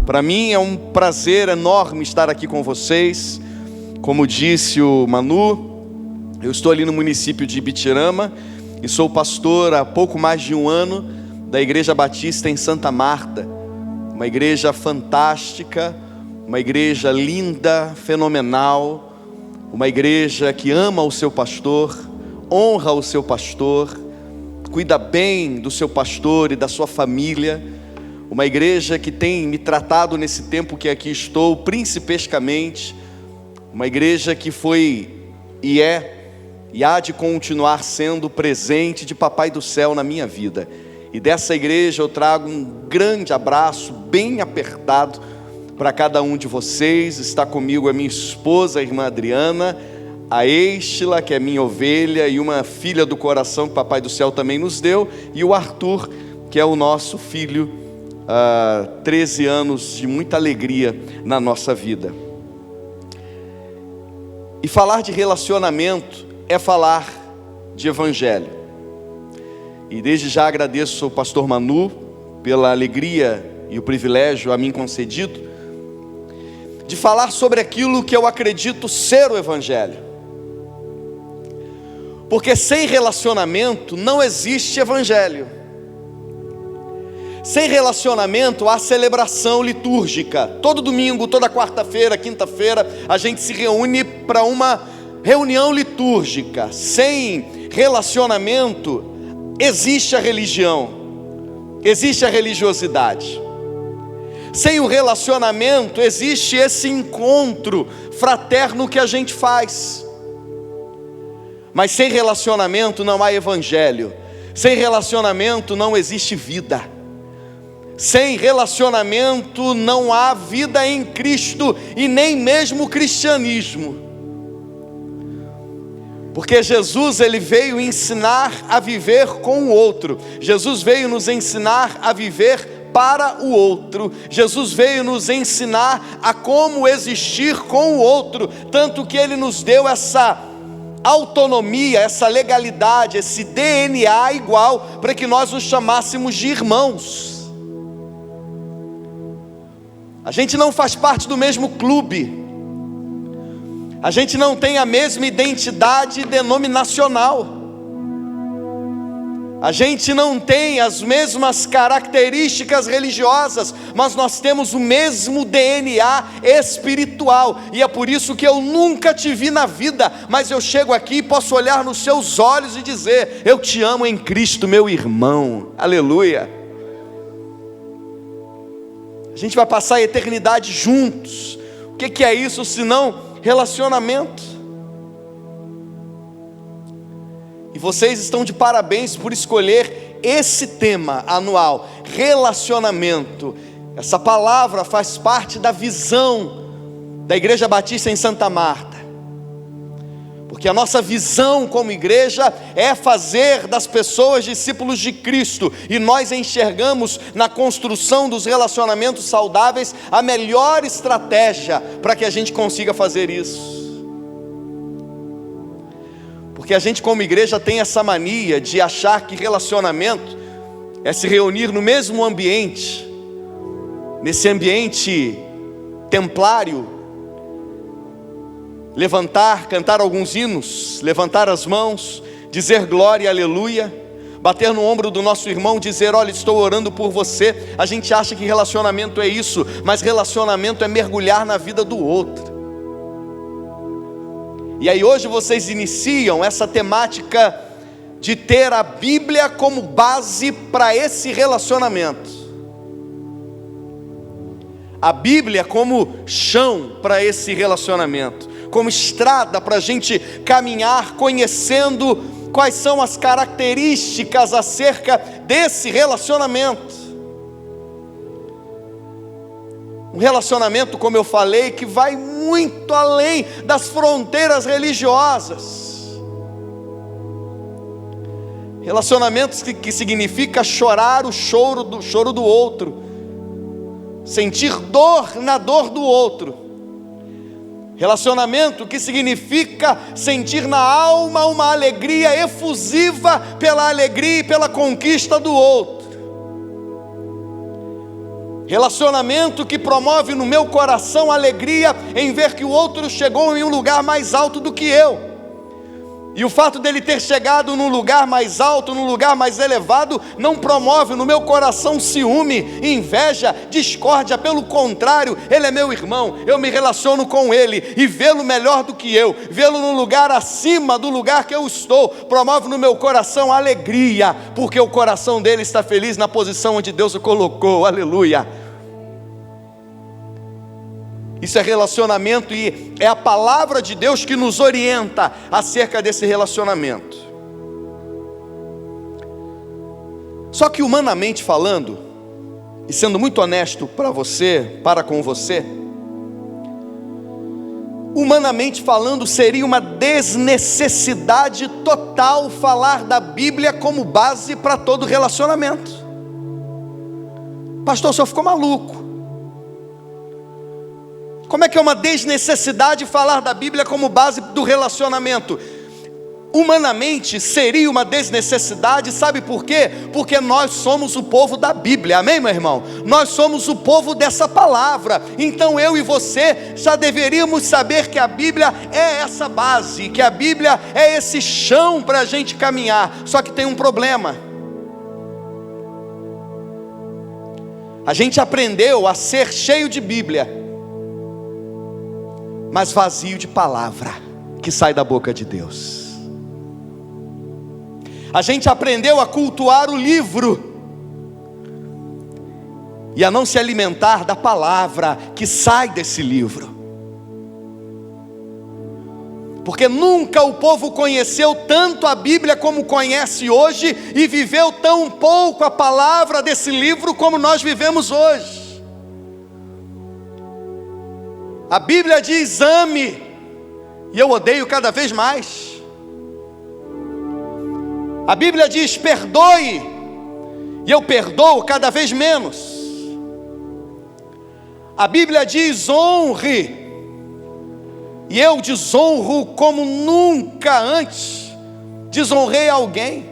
Para mim é um prazer enorme estar aqui com vocês. Como disse o Manu, eu estou ali no município de Ibitirama e sou pastor há pouco mais de um ano da Igreja Batista em Santa Marta. Uma igreja fantástica, uma igreja linda, fenomenal, uma igreja que ama o seu pastor, honra o seu pastor, cuida bem do seu pastor e da sua família. Uma igreja que tem me tratado nesse tempo que aqui estou, principescamente. Uma igreja que foi e é e há de continuar sendo presente de Papai do Céu na minha vida. E dessa igreja eu trago um grande abraço, bem apertado, para cada um de vocês. Está comigo a minha esposa, a irmã Adriana, a Estila, que é minha ovelha, e uma filha do coração que Papai do Céu também nos deu, e o Arthur, que é o nosso filho, 13 anos de muita alegria na nossa vida. E falar de relacionamento é falar de evangelho. E desde já agradeço ao pastor Manu pela alegria e o privilégio a mim concedido de falar sobre aquilo que eu acredito ser o evangelho. Porque sem relacionamento não existe evangelho. Sem relacionamento há celebração litúrgica. Todo domingo, toda quarta-feira, quinta-feira, a gente se reúne para uma reunião litúrgica. Sem relacionamento existe a religião, existe a religiosidade. Sem o relacionamento existe esse encontro fraterno que a gente faz. Mas sem relacionamento não há evangelho. Sem relacionamento não existe vida. Sem relacionamento não há vida em Cristo e nem mesmo cristianismo. Porque Jesus, ele veio ensinar a viver com o outro. Jesus veio nos ensinar a viver para o outro. Jesus veio nos ensinar a como existir com o outro. Tanto que ele nos deu essa autonomia, essa legalidade, esse DNA igual, para que nós nos chamássemos de irmãos. A gente não faz parte do mesmo clube. A gente não tem a mesma identidade denominacional. A gente não tem as mesmas características religiosas, mas nós temos o mesmo DNA espiritual. E é por isso que eu nunca te vi na vida, mas eu chego aqui e posso olhar nos seus olhos e dizer: eu te amo em Cristo, meu irmão. Aleluia. A gente vai passar a eternidade juntos. O que é isso senão relacionamento? E vocês estão de parabéns por escolher esse tema anual, relacionamento. Essa palavra faz parte da visão da Igreja Batista em Santa Marta. Porque a nossa visão como igreja é fazer das pessoas discípulos de Cristo. E nós enxergamos na construção dos relacionamentos saudáveis a melhor estratégia para que a gente consiga fazer isso. Porque a gente como igreja tem essa mania de achar que relacionamento é se reunir no mesmo ambiente, nesse ambiente templário, levantar, cantar alguns hinos, levantar as mãos, dizer glória, aleluia, bater no ombro do nosso irmão, dizer: olha, estou orando por você. A gente acha que relacionamento é isso, mas relacionamento é mergulhar na vida do outro. E aí hoje vocês iniciam essa temática de ter a Bíblia como base para esse relacionamento. A Bíblia como chão para esse relacionamento, como estrada para a gente caminhar, conhecendo quais são as características acerca desse relacionamento. Um relacionamento, como eu falei, que vai muito além das fronteiras religiosas. Relacionamentos que significa chorar o choro do outro, sentir dor na dor do outro. Relacionamento que significa sentir na alma uma alegria efusiva pela alegria e pela conquista do outro. Relacionamento que promove no meu coração alegria em ver que o outro chegou em um lugar mais alto do que eu. E o fato dele ter chegado num lugar mais alto, num lugar mais elevado, não promove no meu coração ciúme, inveja, discórdia. Pelo contrário, ele é meu irmão, eu me relaciono com ele, e vê-lo melhor do que eu, vê-lo num lugar acima do lugar que eu estou, promove no meu coração alegria, porque o coração dele está feliz na posição onde Deus o colocou. Aleluia. Isso é relacionamento, e é a palavra de Deus que nos orienta acerca desse relacionamento. Só que humanamente falando, e sendo muito honesto para com você, humanamente falando, seria uma desnecessidade total falar da Bíblia como base para todo relacionamento. Pastor, o senhor ficou maluco. Como é que é uma desnecessidade falar da Bíblia como base do relacionamento? Humanamente seria uma desnecessidade, sabe por quê? Porque nós somos o povo da Bíblia, amém, meu irmão? Nós somos o povo dessa palavra, então eu e você já deveríamos saber que a Bíblia é essa base, que a Bíblia é esse chão para a gente caminhar. Só que tem um problema. A gente aprendeu a ser cheio de Bíblia, mas vazio de palavra que sai da boca de Deus. A gente aprendeu a cultuar o livro e a não se alimentar da palavra que sai desse livro. Porque nunca o povo conheceu tanto a Bíblia como conhece hoje, e viveu tão pouco a palavra desse livro como nós vivemos hoje. A Bíblia diz ame, e eu odeio cada vez mais. A Bíblia diz perdoe, e eu perdoo cada vez menos. A Bíblia diz honre, e eu desonro como nunca antes desonrei alguém.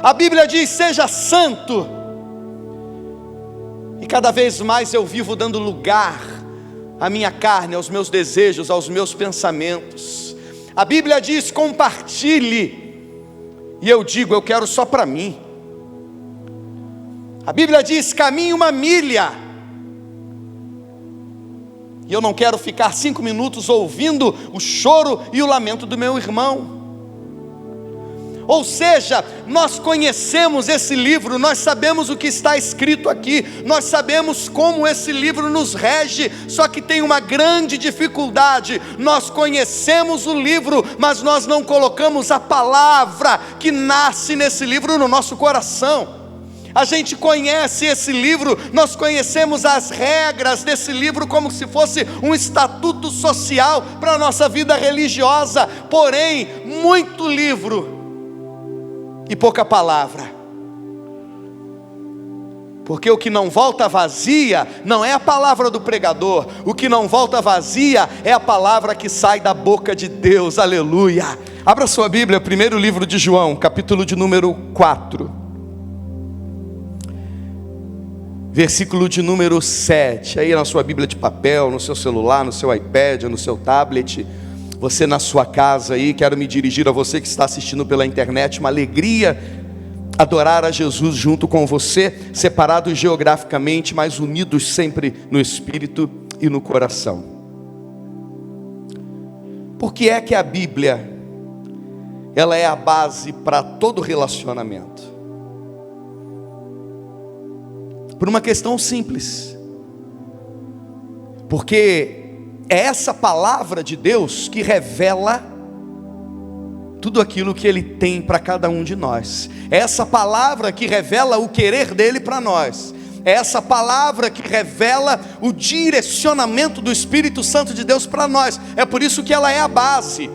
A Bíblia diz seja santo, e cada vez mais eu vivo dando lugar à minha carne, aos meus desejos, aos meus pensamentos. A Bíblia diz compartilhe, e eu digo eu quero só para mim. A Bíblia diz caminhe uma milha, e eu não quero ficar 5 minutos ouvindo o choro e o lamento do meu irmão. Ou seja, nós conhecemos esse livro, nós sabemos o que está escrito aqui, nós sabemos como esse livro nos rege, só que tem uma grande dificuldade. Nós conhecemos o livro, mas nós não colocamos a palavra que nasce nesse livro no nosso coração. A gente conhece esse livro, nós conhecemos as regras desse livro como se fosse um estatuto social para a nossa vida religiosa, porém, muito livro e pouca palavra. Porque o que não volta vazia não é a palavra do pregador, o que não volta vazia é a palavra que sai da boca de Deus. Aleluia. Abra sua Bíblia, primeiro livro de João, capítulo de número 4, versículo de número 7. Aí na sua Bíblia de papel, no seu celular, no seu iPad, no seu tablet, você na sua casa aí. Quero me dirigir a você que está assistindo pela internet. Uma alegria adorar a Jesus junto com você, separados geograficamente, mas unidos sempre no Espírito e no coração. Por que é que a Bíblia, ela é a base para todo relacionamento? Por uma questão simples. Porque é essa palavra de Deus que revela tudo aquilo que Ele tem para cada um de nós. É essa palavra que revela o querer dEle para nós. É essa palavra que revela o direcionamento do Espírito Santo de Deus para nós. É por isso que ela é a base.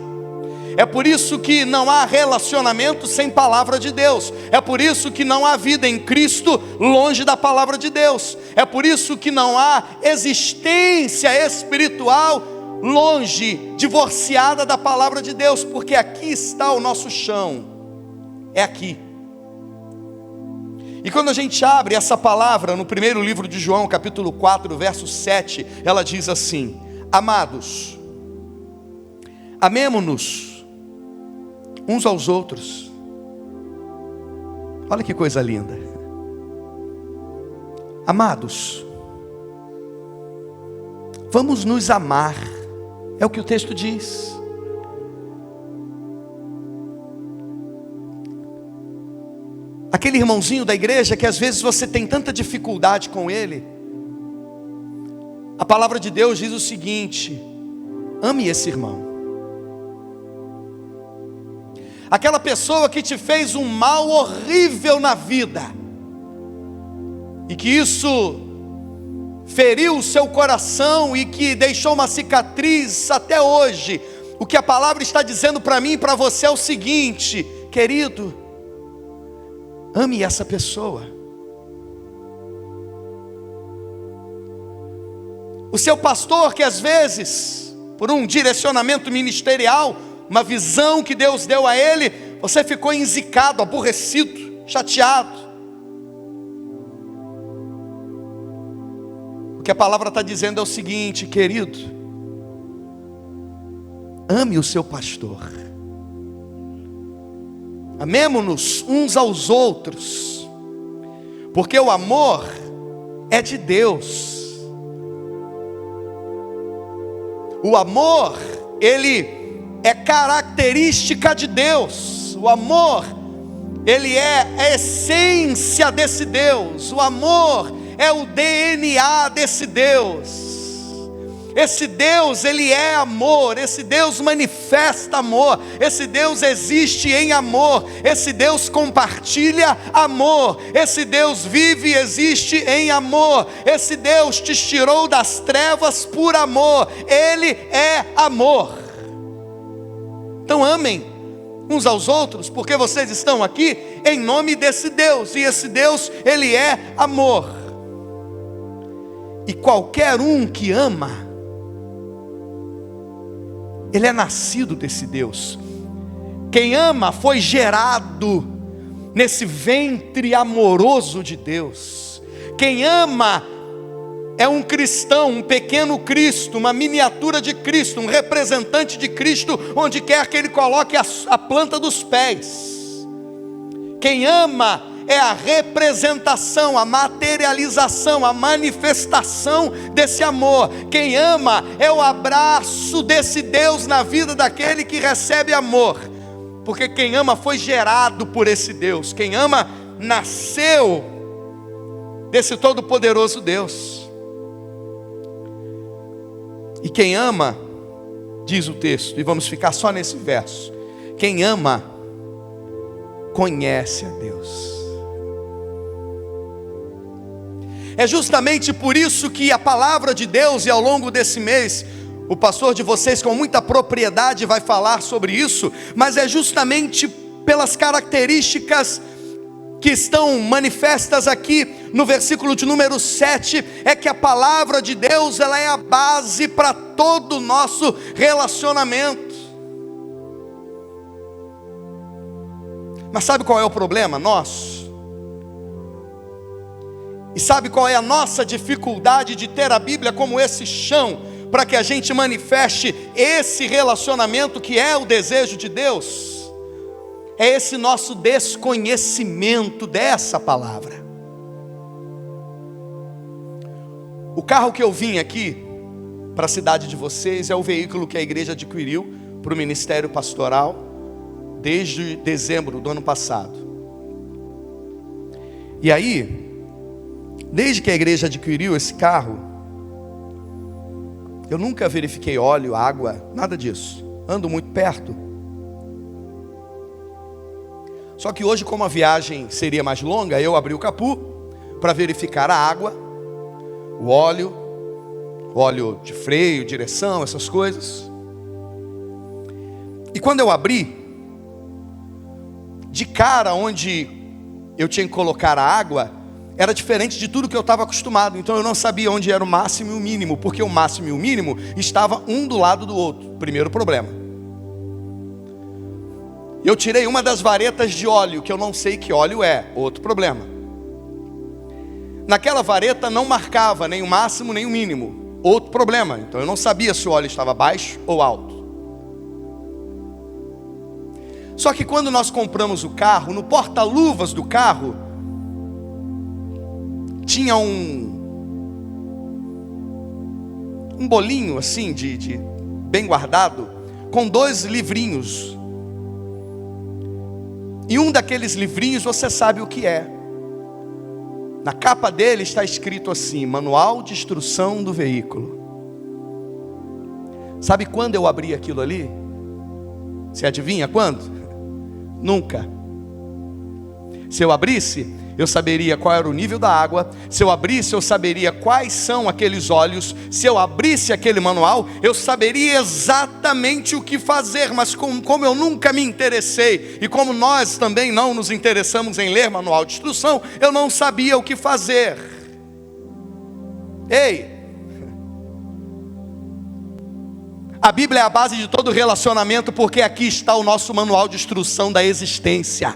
É por isso que não há relacionamento sem palavra de Deus. É por isso que não há vida em Cristo longe da palavra de Deus. É por isso que não há existência espiritual longe, divorciada da palavra de Deus. Porque aqui está o nosso chão. É aqui. E quando a gente abre essa palavra no primeiro livro de João, capítulo 4, verso 7, ela diz assim: amados, amemo-nos uns aos outros. Olha que coisa linda. Amados, vamos nos amar, é o que o texto diz. Aquele irmãozinho da igreja que às vezes você tem tanta dificuldade com ele, a palavra de Deus diz o seguinte: ame esse irmão. Aquela pessoa que te fez um mal horrível na vida, e que isso feriu o seu coração e que deixou uma cicatriz até hoje. O que a palavra está dizendo para mim e para você é o seguinte: querido, ame essa pessoa. O seu pastor que às vezes, por um direcionamento ministerial, uma visão que Deus deu a ele, você ficou enzicado, aborrecido, chateado. O que a palavra está dizendo é o seguinte: querido, ame o seu pastor. Amemo-nos uns aos outros, porque o amor é de Deus. O amor, ele é característica de Deus. O amor, ele é a essência desse Deus. O amor é o DNA desse Deus. Esse Deus, ele é amor. Esse Deus manifesta amor. Esse Deus existe em amor. Esse Deus compartilha amor. Esse Deus vive e existe em amor. Esse Deus te tirou das trevas por amor. Ele é amor. Então amem uns aos outros, porque vocês estão aqui em nome desse Deus. E esse Deus, ele é amor. E qualquer um que ama, ele é nascido desse Deus. Quem ama foi gerado nesse ventre amoroso de Deus. Quem ama é um cristão, um pequeno Cristo, uma miniatura de Cristo, um representante de Cristo, onde quer que ele coloque a planta dos pés. Quem ama é a representação, a materialização, a manifestação desse amor. Quem ama é o abraço desse Deus na vida daquele que recebe amor. Porque quem ama foi gerado por esse Deus. Quem ama nasceu desse todo-poderoso Deus. E quem ama, diz o texto, e vamos ficar só nesse verso: quem ama, conhece a Deus. É justamente por isso que a palavra de Deus, e ao longo desse mês, o pastor de vocês com muita propriedade vai falar sobre isso, mas é justamente pelas características que estão manifestas aqui no versículo de número 7, é que a palavra de Deus, ela é a base para todo o nosso relacionamento. Mas sabe qual é o problema? Nosso. E sabe qual é a nossa dificuldade de ter a Bíblia como esse chão, para que a gente manifeste esse relacionamento que é o desejo de Deus? É esse nosso desconhecimento dessa palavra. O carro que eu vim aqui para a cidade de vocês é o veículo que a igreja adquiriu para o ministério pastoral desde dezembro do ano passado. E aí, desde que a igreja adquiriu esse carro, eu nunca verifiquei óleo, água, nada disso. Ando muito perto. Só que hoje, como a viagem seria mais longa, eu abri o capô para verificar a água, o óleo de freio, direção, essas coisas. E quando eu abri, de cara onde eu tinha que colocar a água, era diferente de tudo que eu estava acostumado. Então eu não sabia onde era o máximo e o mínimo, porque o máximo e o mínimo estavam um do lado do outro. Primeiro problema. Eu tirei uma das varetas de óleo, que eu não sei que óleo é. Outro problema. naquela vareta não marcava nem o máximo nem o mínimo. Outro problema, então eu não sabia se o óleo estava baixo ou alto. Só que quando nós compramos o carro, no porta-luvas do carro, tinha um bolinho assim, bem guardado, com 2 livrinhos. E um daqueles livrinhos você sabe o que é. Na capa dele está escrito assim: Manual de Instrução do Veículo. Sabe quando eu abri aquilo ali? Você adivinha quando? Nunca. Se eu abrisse, eu saberia qual era o nível da água. Se eu abrisse, eu saberia quais são aqueles óleos. Se eu abrisse aquele manual, eu saberia exatamente o que fazer. Mas como eu nunca me interessei, e como nós também não nos interessamos em ler manual de instrução, eu não sabia o que fazer. Ei! A Bíblia é a base de todo relacionamento, porque aqui está o nosso manual de instrução da existência.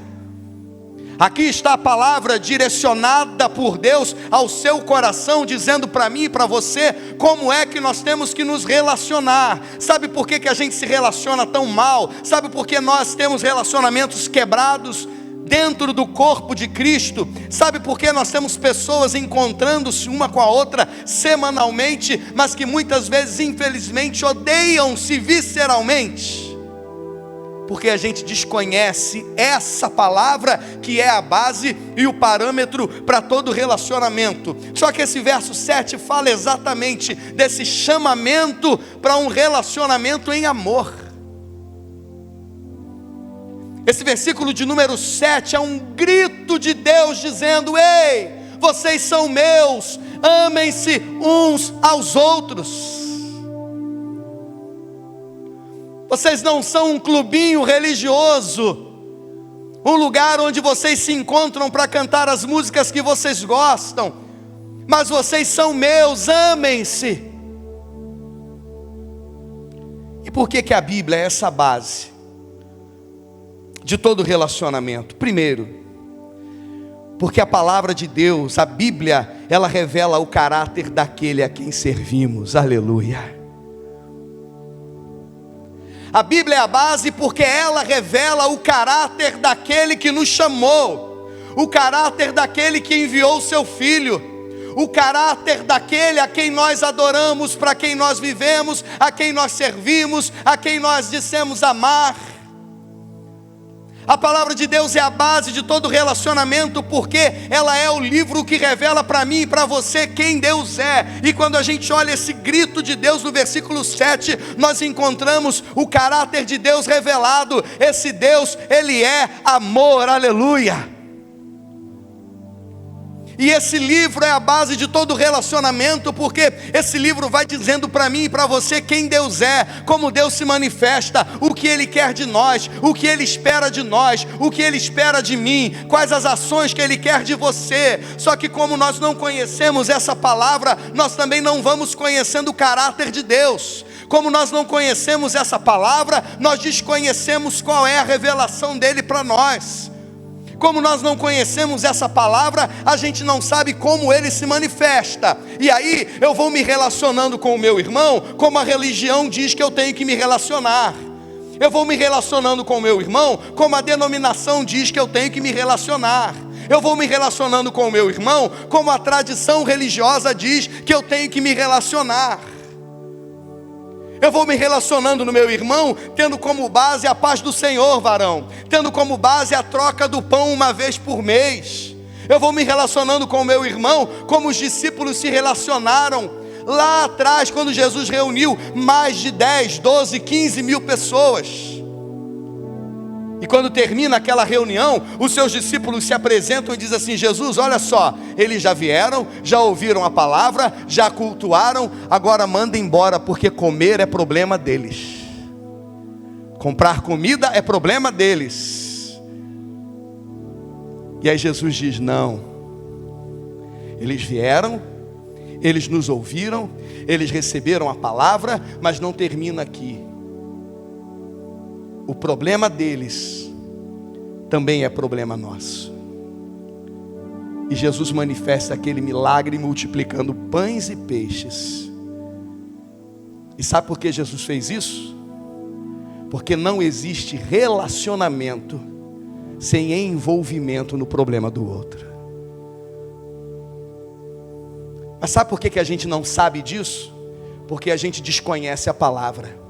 Aqui está a palavra direcionada por Deus ao seu coração, dizendo para mim e para você como é que nós temos que nos relacionar. Sabe por que a gente se relaciona tão mal? Sabe por que nós temos relacionamentos quebrados dentro do corpo de Cristo? Sabe por que nós temos pessoas encontrando-se uma com a outra semanalmente, mas que muitas vezes infelizmente odeiam-se visceralmente? Porque a gente desconhece essa palavra que é a base e o parâmetro para todo relacionamento. Só que esse verso 7 fala exatamente desse chamamento para um relacionamento em amor. Esse versículo de número 7 é um grito de Deus dizendo: ei, vocês são meus, amem-se uns aos outros. Vocês não são um clubinho religioso, um lugar onde vocês se encontram para cantar as músicas que vocês gostam, mas vocês são meus, amem-se. E por que a Bíblia é essa base de todo relacionamento? Primeiro, porque a palavra de Deus, a Bíblia, ela revela o caráter daquele a quem servimos. Aleluia. A Bíblia é a base porque ela revela o caráter daquele que nos chamou, o caráter daquele que enviou o seu Filho, o caráter daquele a quem nós adoramos, para quem nós vivemos, a quem nós servimos, a quem nós dissemos amar. A palavra de Deus é a base de todo relacionamento, porque ela é o livro que revela para mim e para você quem Deus é. E quando a gente olha esse grito de Deus no versículo 7, nós encontramos o caráter de Deus revelado. Esse Deus, Ele é amor, aleluia. E esse livro é a base de todo relacionamento, porque esse livro vai dizendo para mim e para você quem Deus é, como Deus se manifesta, o que Ele quer de nós, o que Ele espera de nós, o que Ele espera de mim, quais as ações que Ele quer de você. Só que como nós não conhecemos essa palavra, nós também não vamos conhecendo o caráter de Deus. Como nós não conhecemos essa palavra, nós desconhecemos qual é a revelação dEle para nós. Como nós não conhecemos essa palavra, a gente não sabe como Ele se manifesta. E aí eu vou me relacionando com o meu irmão como a religião diz que eu tenho que me relacionar. Eu vou me relacionando com o meu irmão como a denominação diz que eu tenho que me relacionar. Eu vou me relacionando com o meu irmão como a tradição religiosa diz que eu tenho que me relacionar. Eu vou me relacionando no meu irmão, tendo como base a paz do Senhor, varão. Tendo como base a troca do pão uma vez por mês. Eu vou me relacionando com o meu irmão, como os discípulos se relacionaram lá atrás, quando Jesus reuniu mais de 10, 12, 15 mil pessoas. E quando termina aquela reunião, os seus discípulos se apresentam e dizem assim: Jesus, olha só, eles já vieram, já ouviram a palavra, já cultuaram, agora manda embora, porque comer é problema deles. Comprar comida é problema deles. E aí Jesus diz: não, eles vieram, eles nos ouviram, eles receberam a palavra, mas não termina aqui. O problema deles também é problema nosso. E Jesus manifesta aquele milagre multiplicando pães e peixes. E sabe por que Jesus fez isso? Porque não existe relacionamento sem envolvimento no problema do outro. Mas sabe por que a gente não sabe disso? Porque a gente desconhece a palavra.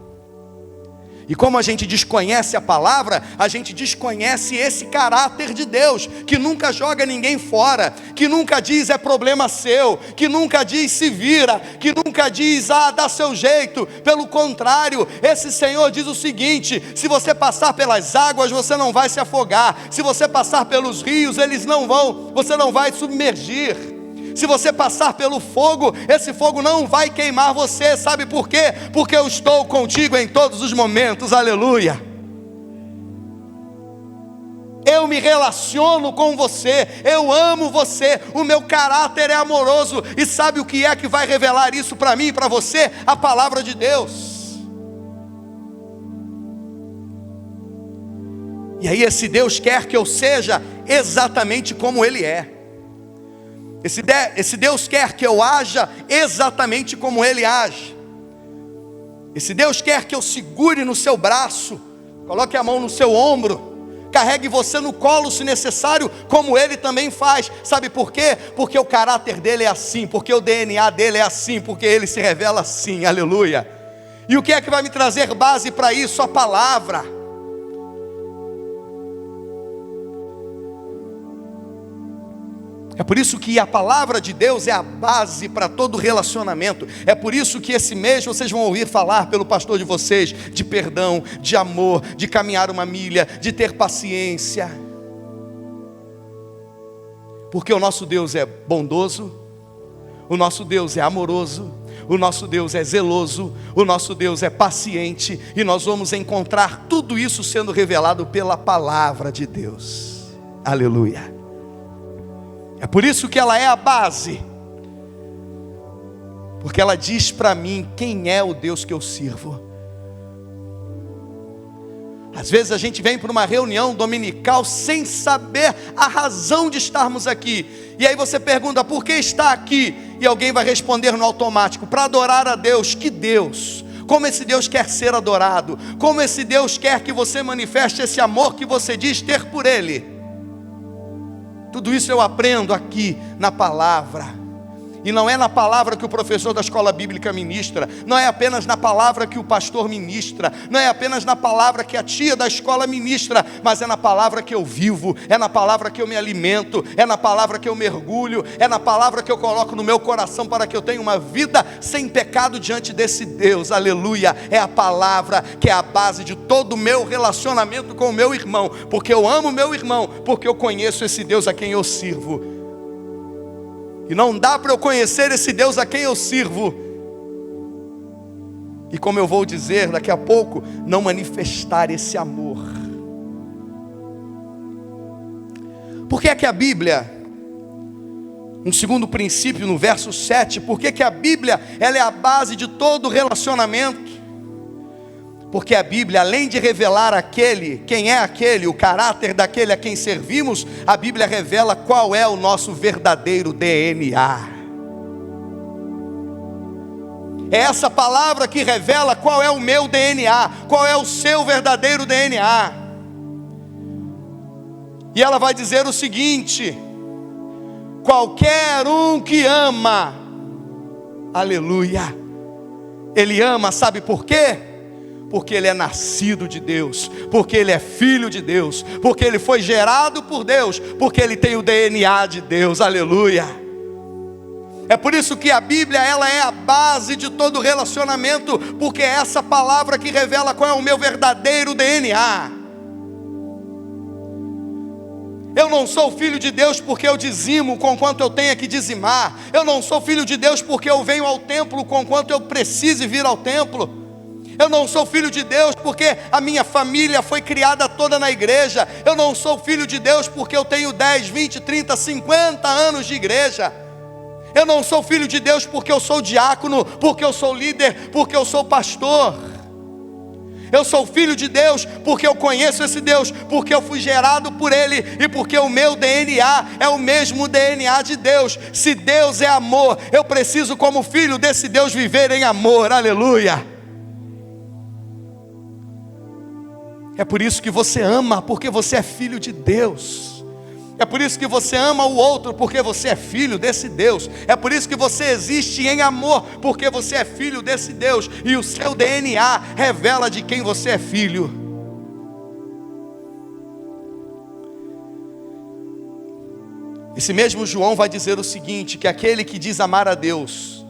E como a gente desconhece a palavra, a gente desconhece esse caráter de Deus, que nunca joga ninguém fora, que nunca diz é problema seu, que nunca diz se vira, que nunca diz dá seu jeito. Pelo contrário, esse Senhor diz o seguinte: se você passar pelas águas, você não vai se afogar. Se você passar pelos rios, você não vai submergir. Se você passar pelo fogo, esse fogo não vai queimar você. Sabe por quê? Porque eu estou contigo em todos os momentos, aleluia. Eu me relaciono com você, eu amo você, o meu caráter é amoroso. E sabe o que é que vai revelar isso para mim e para você? A palavra de Deus. E aí esse Deus quer que eu seja exatamente como Ele é. Esse Deus quer que eu haja exatamente como Ele age. Esse Deus quer que eu segure no seu braço, coloque a mão no seu ombro, carregue você no colo se necessário, como Ele também faz. Sabe por quê? Porque o caráter dele é assim, porque o DNA dele é assim, porque Ele se revela assim, aleluia. E o que é que vai me trazer base para isso? A palavra. É por isso que a palavra de Deus é a base para todo relacionamento. É por isso que esse mês vocês vão ouvir falar pelo pastor de vocês de perdão, de amor, de caminhar uma milha, de ter paciência. Porque o nosso Deus é bondoso, o nosso Deus é amoroso, o nosso Deus é zeloso, o nosso Deus é paciente. E nós vamos encontrar tudo isso sendo revelado pela palavra de Deus. Aleluia. É por isso que ela é a base, porque ela diz para mim quem é o Deus que eu sirvo. Às vezes a gente vem para uma reunião dominical sem saber a razão de estarmos aqui, e aí você pergunta por que está aqui, e alguém vai responder no automático: para adorar a Deus. Que Deus? Como esse Deus quer ser adorado? Como esse Deus quer que você manifeste esse amor que você diz ter por Ele? Tudo isso eu aprendo aqui na palavra. E não é na palavra que o professor da escola bíblica ministra, não é apenas na palavra que o pastor ministra, não é apenas na palavra que a tia da escola ministra, mas é na palavra que eu vivo, é na palavra que eu me alimento, é na palavra que eu mergulho, é na palavra que eu coloco no meu coração para que eu tenha uma vida sem pecado diante desse Deus, aleluia. É a palavra que é a base de todo o meu relacionamento com o meu irmão, porque eu amo meu irmão, porque eu conheço esse Deus a quem eu sirvo. E não dá para eu conhecer esse Deus a quem eu sirvo, e como eu vou dizer daqui a pouco, não manifestar esse amor. Por que é que a Bíblia, um segundo princípio no verso 7, por que a Bíblia ela é a base de todo relacionamento? Porque a Bíblia, além de revelar quem é aquele, o caráter daquele a quem servimos, a Bíblia revela qual é o nosso verdadeiro DNA. É essa palavra que revela qual é o meu DNA, qual é o seu verdadeiro DNA. E ela vai dizer o seguinte: qualquer um que ama, aleluia, ele ama, sabe por quê? Porque ele é nascido de Deus, porque ele é filho de Deus, porque ele foi gerado por Deus, porque ele tem o DNA de Deus, aleluia. É por isso que a Bíblia ela é a base de todo relacionamento, porque é essa palavra que revela qual é o meu verdadeiro DNA. Eu não sou filho de Deus porque eu dizimo com quanto eu tenho que dizimar. Eu não sou filho de Deus porque eu venho ao templo com quanto eu precise vir ao templo. Eu não sou filho de Deus porque a minha família foi criada toda na igreja. Eu não sou filho de Deus porque eu tenho 10, 20, 30, 50 anos de igreja. Eu não sou filho de Deus porque eu sou diácono, porque eu sou líder, porque eu sou pastor. Eu sou filho de Deus porque eu conheço esse Deus, porque eu fui gerado por Ele e porque o meu DNA é o mesmo DNA de Deus. Se Deus é amor, eu preciso, como filho desse Deus, viver em amor. Aleluia! É por isso que você ama, porque você é filho de Deus. É por isso que você ama o outro, porque você é filho desse Deus. É por isso que você existe em amor, porque você é filho desse Deus. E o seu DNA revela de quem você é filho. Esse mesmo João vai dizer o seguinte, que aquele que diz amar a Deus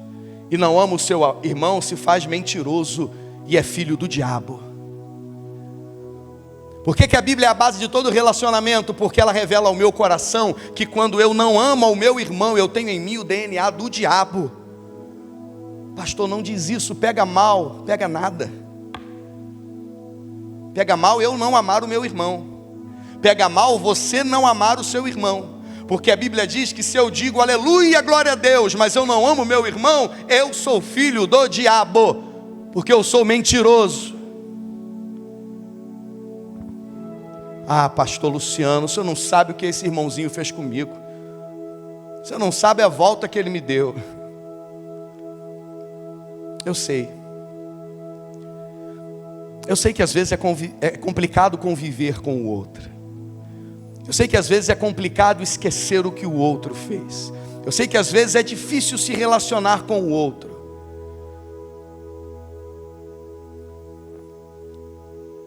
e não ama o seu irmão se faz mentiroso e é filho do diabo. Por que a Bíblia é a base de todo relacionamento? Porque ela revela ao meu coração que quando eu não amo ao meu irmão, eu tenho em mim o DNA do diabo. Pastor, não diz isso, pega mal. Pega nada. Pega mal eu não amar o meu irmão. Pega mal você não amar o seu irmão. Porque a Bíblia diz que se eu digo aleluia, glória a Deus, mas eu não amo o meu irmão, eu sou filho do diabo. Porque eu sou mentiroso. Ah, pastor Luciano, o senhor não sabe o que esse irmãozinho fez comigo. O senhor não sabe a volta que ele me deu. Eu sei. Eu sei que às vezes é complicado conviver com o outro. Eu sei que às vezes é complicado esquecer o que o outro fez. Eu sei que às vezes é difícil se relacionar com o outro.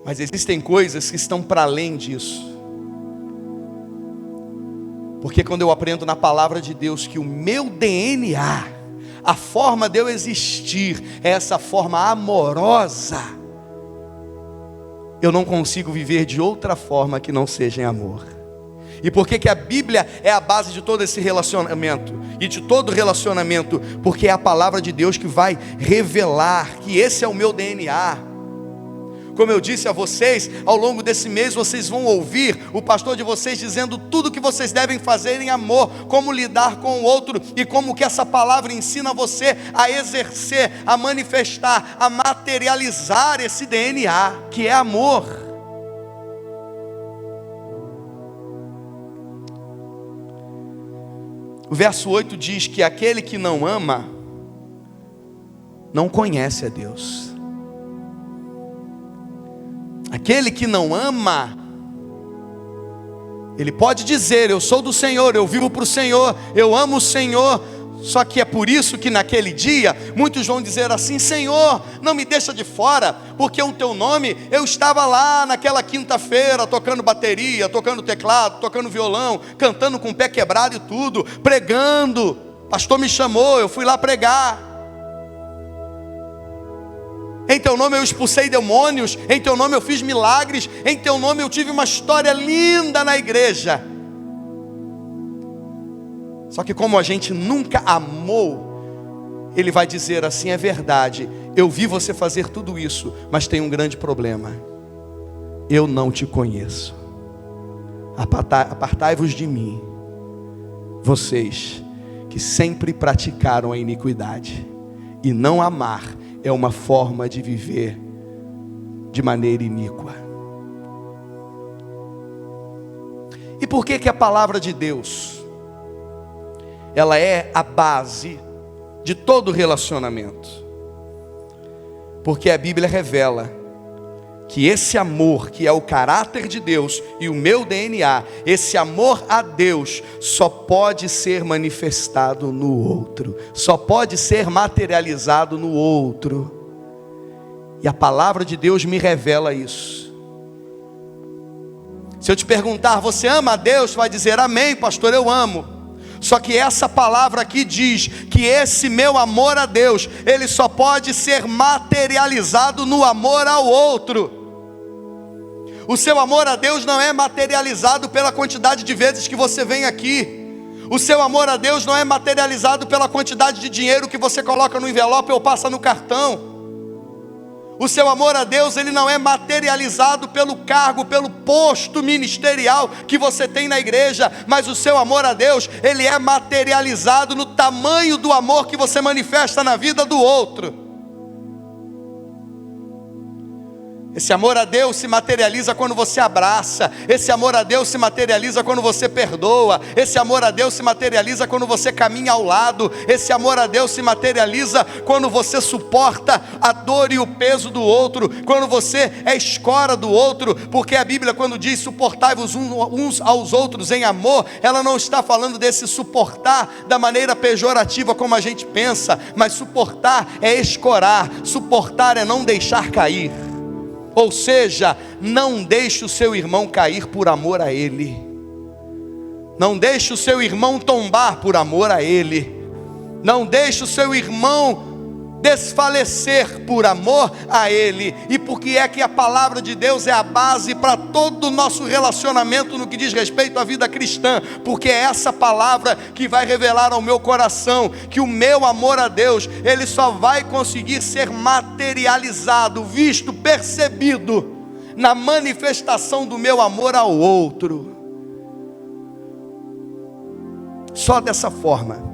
Mas existem coisas que estão para além disso. Porque quando eu aprendo na palavra de Deus que o meu DNA, a forma de eu existir, é essa forma amorosa, eu não consigo viver de outra forma que não seja em amor. E por que a Bíblia é a base de todo esse relacionamento? E de todo relacionamento? Porque é a palavra de Deus que vai revelar que esse é o meu DNA. Como eu disse a vocês, ao longo desse mês vocês vão ouvir o pastor de vocês dizendo tudo que vocês devem fazer em amor, como lidar com o outro e como que essa palavra ensina você a exercer, a manifestar, a materializar esse DNA, que é amor. O verso 8 diz que aquele que não ama, não conhece a Deus. Aquele que não ama, ele pode dizer, eu sou do Senhor, eu vivo para o Senhor, eu amo o Senhor. Só que é por isso que naquele dia, muitos vão dizer assim, Senhor, não me deixa de fora, porque o teu nome, eu estava lá naquela quinta-feira, tocando bateria, tocando teclado, tocando violão, cantando com o pé quebrado e tudo, pregando, pastor me chamou, eu fui lá pregar. Em teu nome eu expulsei demônios, em teu nome eu fiz milagres, em teu nome eu tive uma história linda na igreja. Só que como a gente nunca amou, ele vai dizer assim, é verdade, eu vi você fazer tudo isso, mas tem um grande problema, eu não te conheço. Apartai-vos de mim, vocês que sempre praticaram a iniquidade. E não amar é uma forma de viver de maneira iníqua. E por que a palavra de Deus, ela é a base de todo relacionamento? Porque a Bíblia revela que esse amor, que é o caráter de Deus e o meu DNA, esse amor a Deus só pode ser manifestado no outro, só pode ser materializado no outro. E a palavra de Deus me revela isso. Se eu te perguntar, você ama a Deus? Você vai dizer, amém, pastor, eu amo. Só que essa palavra aqui diz que esse meu amor a Deus, ele só pode ser materializado no amor ao outro. O seu amor a Deus não é materializado pela quantidade de vezes que você vem aqui. O seu amor a Deus não é materializado pela quantidade de dinheiro que você coloca no envelope ou passa no cartão. O seu amor a Deus, ele não é materializado pelo cargo, pelo posto ministerial que você tem na igreja, mas o seu amor a Deus, ele é materializado no tamanho do amor que você manifesta na vida do outro. Esse amor a Deus se materializa quando você abraça. Esse amor a Deus se materializa quando você perdoa. Esse amor a Deus se materializa quando você caminha ao lado. Esse amor a Deus se materializa quando você suporta a dor e o peso do outro, quando você é escora do outro, porque a Bíblia, quando diz suportai-vos uns aos outros em amor, ela não está falando desse suportar da maneira pejorativa como a gente pensa, mas suportar é escorar, suportar é não deixar cair. Ou seja, não deixe o seu irmão cair por amor a ele. Não deixe o seu irmão tombar por amor a ele. Não deixe o seu irmão desfalecer por amor a ele. E porque é que a palavra de Deus é a base para todo o nosso relacionamento no que diz respeito à vida cristã, porque é essa palavra que vai revelar ao meu coração que o meu amor a Deus, ele só vai conseguir ser materializado, visto, percebido na manifestação do meu amor ao outro. Só dessa forma,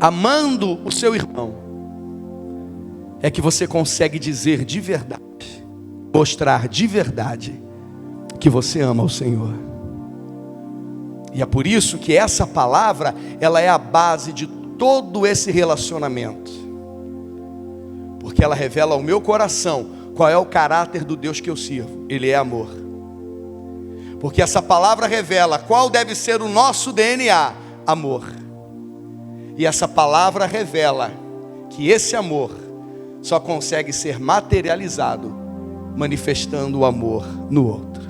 amando o seu irmão, é que você consegue dizer de verdade, mostrar de verdade que você ama o Senhor. E é por isso que essa palavra, ela é a base de todo esse relacionamento, porque ela revela ao meu coração qual é o caráter do Deus que eu sirvo. Ele é amor. Porque essa palavra revela qual deve ser o nosso DNA: amor. E essa palavra revela que esse amor só consegue ser materializado manifestando o amor no outro.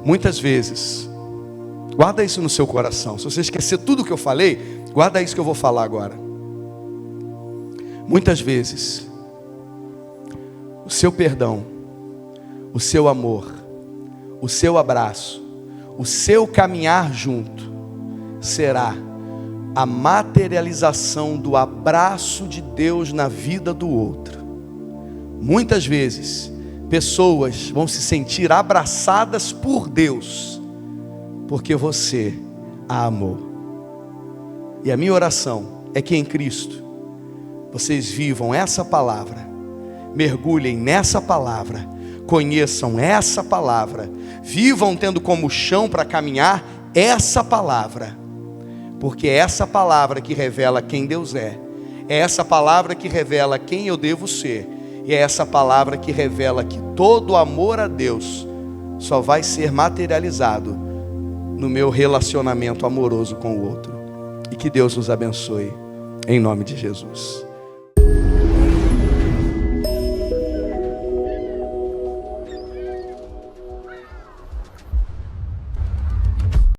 Muitas vezes, guarda isso no seu coração. Se você esquecer tudo que eu falei, guarda isso que eu vou falar agora. Muitas vezes, o seu perdão, o seu amor, o seu abraço, o seu caminhar junto será a materialização do abraço de Deus na vida do outro. Muitas vezes, pessoas vão se sentir abraçadas por Deus, porque você a amou. E a minha oração é que em Cristo, vocês vivam essa palavra, mergulhem nessa palavra, conheçam essa palavra, vivam tendo como chão para caminhar essa palavra, porque é essa palavra que revela quem Deus é essa palavra que revela quem eu devo ser, e é essa palavra que revela que todo amor a Deus só vai ser materializado no meu relacionamento amoroso com o outro. E que Deus nos abençoe, em nome de Jesus.